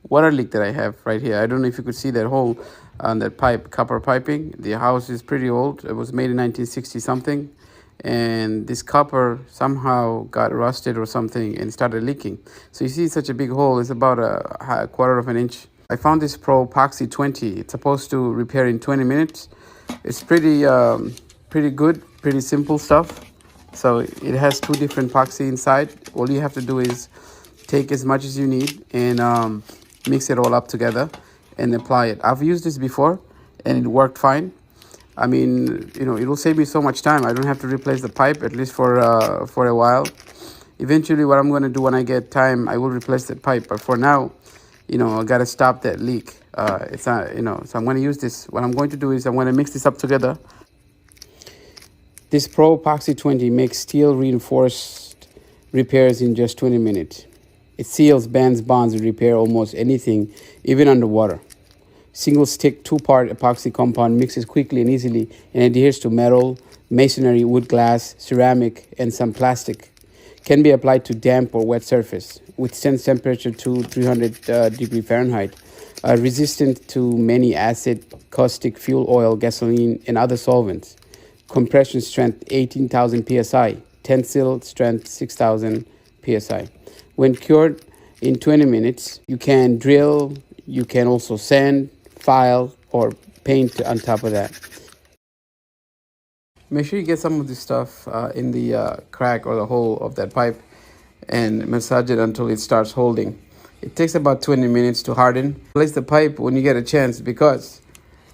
water leak that I have right here. I don't know if you could see that hole on that pipe, copper piping. The house is pretty old. It was made in 1960 something. And this copper somehow got rusted or something and started leaking. So you see such a big hole. It's about a quarter of an inch. I found this Pro Epoxy 20. It's supposed to repair in 20 minutes. It's pretty good, pretty simple stuff. So it has two different epoxy inside. All you have to do is take as much as you need and mix it all up together and apply it. I've used this before and it worked fine. I mean, you know, it will save me so much time. I don't have to replace the pipe, at least for a while. Eventually, what I'm going to do when I get time, I will replace the pipe. But for now, you know, I got to stop that leak. It's not, you know, so I'm going to use this. What I'm going to do is I'm going to mix this up together. This Pro Epoxy 20 makes steel reinforced repairs in just 20 minutes. It seals, bends, bonds, and repair almost anything, even underwater. Single stick, two-part epoxy compound mixes quickly and easily and adheres to metal, masonry, wood, glass, ceramic, and some plastic. Can be applied to damp or wet surface. Withstands temperature to 300 degree Fahrenheit. Resistant to many acid, caustic, fuel oil, gasoline, and other solvents. Compression strength 18,000 psi. Tensile strength 6,000 psi. When cured in 20 minutes, you can drill, you can also sand, file, or paint on top of that. Make sure you get some of this stuff in the crack or the hole of that pipe and massage it until it starts holding. It takes about 20 minutes to harden. Place the pipe when you get a chance, because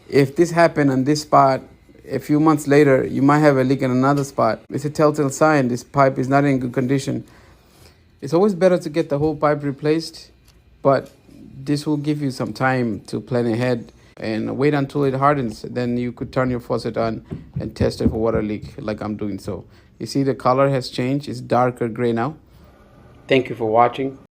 if this happened on this spot, a few months later, you might have a leak in another spot. It's a telltale sign this pipe is not in good condition. It's always better to get the whole pipe replaced, but this will give you some time to plan ahead and wait until it hardens. Then you could turn your faucet on and test it for water leak like I'm doing so. You see the color has changed. It's darker gray now. Thank you for watching.